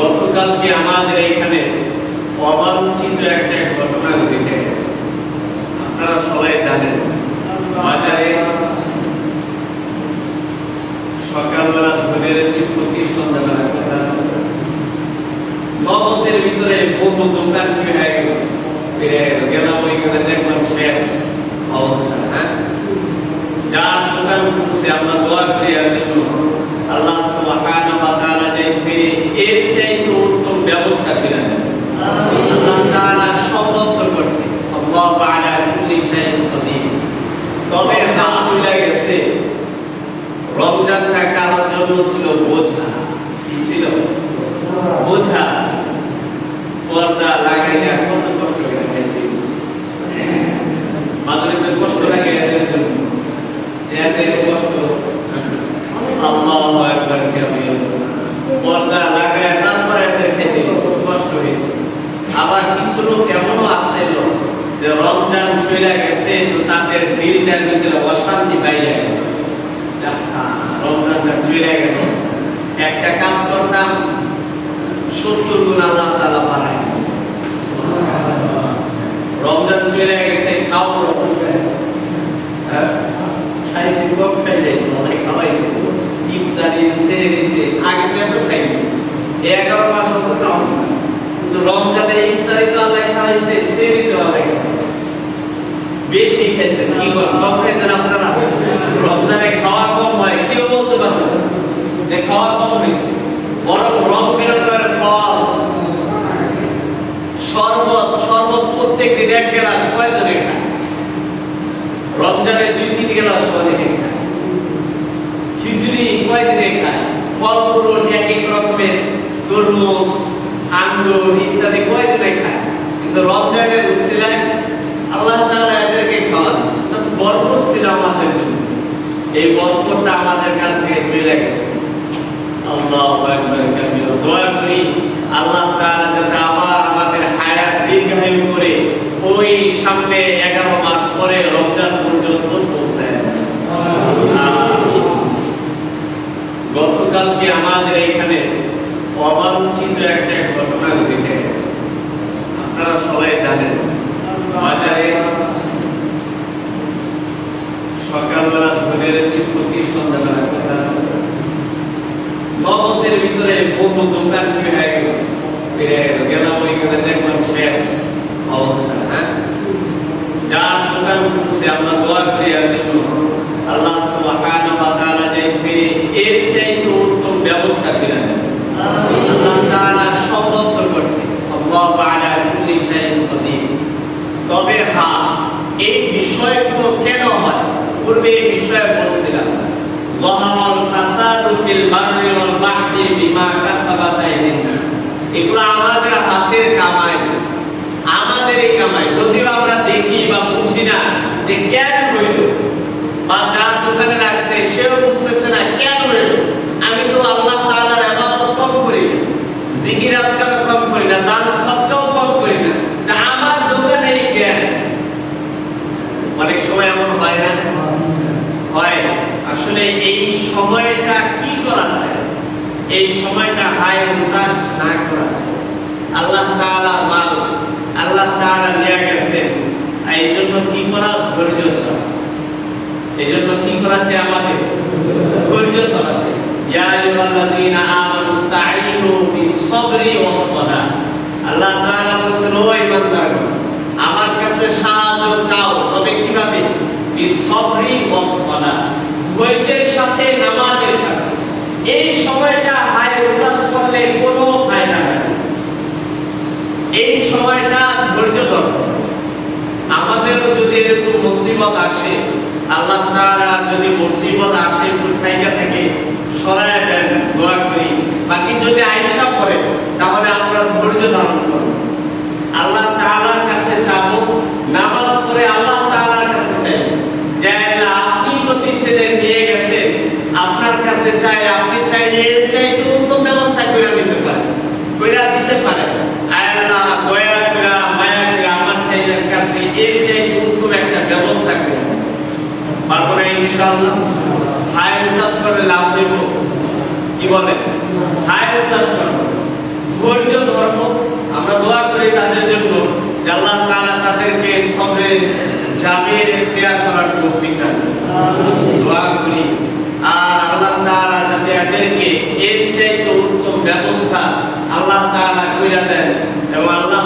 গতকালকে আমাদের এখানে অবাঞ্ছিত একটা ঘটনা ঘটে গেছে। আপনারা সবাই জানেন, বাজারে সকালবেলা ধরে প্রতি সন্ধ্যাবেলা কথা আছে, নগদের ভিতরে বহু দোকান ফিরে গেলাম, ওইখানে দেখলাম শেষ অবস্থা। হ্যাঁ, যার দোকান করছে আমরা দোয়া করি এর জন্য আল্লাহ সুবহানাহু ওয়া তাআলা যে এর চাইতে উত্তম ব্যবস্থা করে দেন। আল্লাহ তাআলা সমর্থ করতে আল্লাহু আলা কুল্লি শাইইন কাদির। তবে হাত মিলে গেছে, রমজানটা কারোর জন্য ছিল বোঝা। কি ছিল? বোঝা। পর্দা লাগাইয়া কত কষ্ট করে খাইতেছে, মাঝে মাঝে কষ্ট লাগে এদের জন্য, এদের কষ্ট আল্লাহু আকবার কাবীর। পর্দা লাগায় তারপরে এদের খেতে কষ্ট হয়েছে। আবার কিছু লোক এমনও আছে যে রমজান চলে গেছে তো তাদের দিলটার ভিতরে অশান্তি বাইরে গেছে। রমজানটা চলে গেল, একটা কাজ করতাম 70 গুণ আল্লাহ তাআলা বাড়ায়। রমজান চলে গেছে, খাও রকম গেছে, খাইছি কম খাই যাই, অনেক খাওয়াইছি ইফতারি সেহরিতে আগে তো খাইনি, 11 মাস হতো খাও। কিন্তু রমজানে ইফতারি তো আল্লাহ খাওয়াইছে, সেহরি তো আল্লাহ খাওয়াইছে, বেশি খাইছেন। কি করেন? কম খাইছেন আপনারা? রমজানে খাওয়া কম হয়, কেউ বলতে পারবে যে খাওয়া কম হয়েছে। বরং রমজানের ফল শরবত প্রত্যেক দিন 1 গ্লাস কয়জনে খায়? রমজানে 2-3 গ্লাস কয়জনে খায়? খিচুড়ি কয়জনে খায়? ফল ফুল এক এক রকমের, তরমুজ, আঙ্গুর ইত্যাদি কয়জনে খায়? কিন্তু রমজানের উসিলায় আল্লাহ তাআলা এদেরকে খাওয়ান, বরকত ছিল আমাদের জন্য। এই বরকতটা আমাদের কাছ থেকে চলে গেছে। আল্লাহু আকবার কাবীর। দোয়া করি আল্লাহ তাআলা যাতে আবার আমাদের হায়াত দীর্ঘায়ু করে ওই সামনে 11 মাস পরে রমজান পর্যন্ত পৌঁছায়। আমিন। গতকালকে আমাদের এখানে অবাঞ্ছিত একটা ঘটনা ঘটে গেছে। আপনারা সবাই জানেন, বাজারে সকালবেলা ধরে প্রতি সন্ধ্যাবেলা কথা আছে, নগদের ভিতরে বহু দোকান ফিরে গেলাম, ওইখানে দেখলাম শেষ অবস্থা। হ্যাঁ, যার দোকান করছে আমরা দোয়া করি এর জন্য আল্লাহ সুবহানাহু ওয়া তাআলা যে এর চাইতে উত্তম ব্যবস্থা করে দেন। আল্লাহ তাআলা সমর্থ করতে আল্লাহু আলা কুল্লি শাইইন কাদির। তবে হ্যাঁ, এই বিষয়গুলো কেন হয়? পূর্বে এই বিষয়ে বলছিলাম, যাহারাল ফাসাদু ফিল বাররি ওয়াল বাহরি বিমা কাসাবাত আইদিন নাস। এগুলো আমাদের হাতের কামাই, আমাদেরই কামাই। যদিও আমরা দেখি বা বুঝি না যে কেন হইল, বা যার দোকানে রাখছে সেও বুঝতেছে না কেন হইল। আমি তো আল্লাহ তাআলার ইবাদত কম করি না, জিকির আজকার কম করি না, দান সদকাও কম করি না, আমার দোকানে কেন? অনেক সময় এমন হয় না? হয়। আসলে এই সময়টা কি করা যায়? এই সময়টা হায় উদাস না করা যায়। আল্লাহ তাআলা মাল আল্লাহ তাআলা নিয়ে গেছেন, এই জন্য কি করা? ধৈর্য ধরা। এই জন্য কি করা চাই আমাদের? ধৈর্য ধরাতে। ইয়া আইয়ুহাল্লাযীনা আমানু ইসতাঈনু বিস-সাবরি ওয়াস-সালাহ। আল্লাহ তাআলা বলেন, ও ঈমানদারগণ, আমার কাছে সাহায্য চাও, তবে কিভাবে? বিস-সাবরি ওয়াস-সালাহ, ধৈর্যের সাথে, নামাজের সাথে। এই সময়টা হায় উল্লাস করলে কোনো ফায়দা নেই। এই সময়টা ধৈর্য ধরতে। আমাদেরও যদি এরকম মুসিবত আসে, আল্লাহ তাআলা যদি মুসিবত আসে কোথায়টা থেকে সরায় দেন, দোয়া করি। বাকি যদি আয়েশা করে তাহলে আমরা ধৈর্য ধারণ করব, আল্লাহ তাআলার কাছে যাব, নামাজ পড়ে আল্লাহ তাআলার কাছে চাই যে আল্লাহ আপনি তো ছেলে নিয়ে গেছেন, আপনার কাছে চাই, আপনি চাইলে এর চাইতে উত্তম ব্যবস্থা করে দিতে পারেন, কইরা দিতে পারেন। আল্লাহ দয়া করে মায়া করে আমার চাইলের কাছে এর চাইতে উত্তম একটা ব্যবস্থা করে পারবো না ইনশাআল্লাহ। হায় উদাস করে লাভ দেব, কি বলে? হায় উদাস করো, জন্য যে আল্লাহ তাআলা তাদেরকে সবরের জামির ইখতিয়ার করার তৌফিক দান করুন। দোয়া করি আর আল্লাহ তাআলা যাতে এদেরকে এর চাইতে উত্তম ব্যবস্থা আল্লাহ তাআলা কইরা দেন এবং আল্লাহ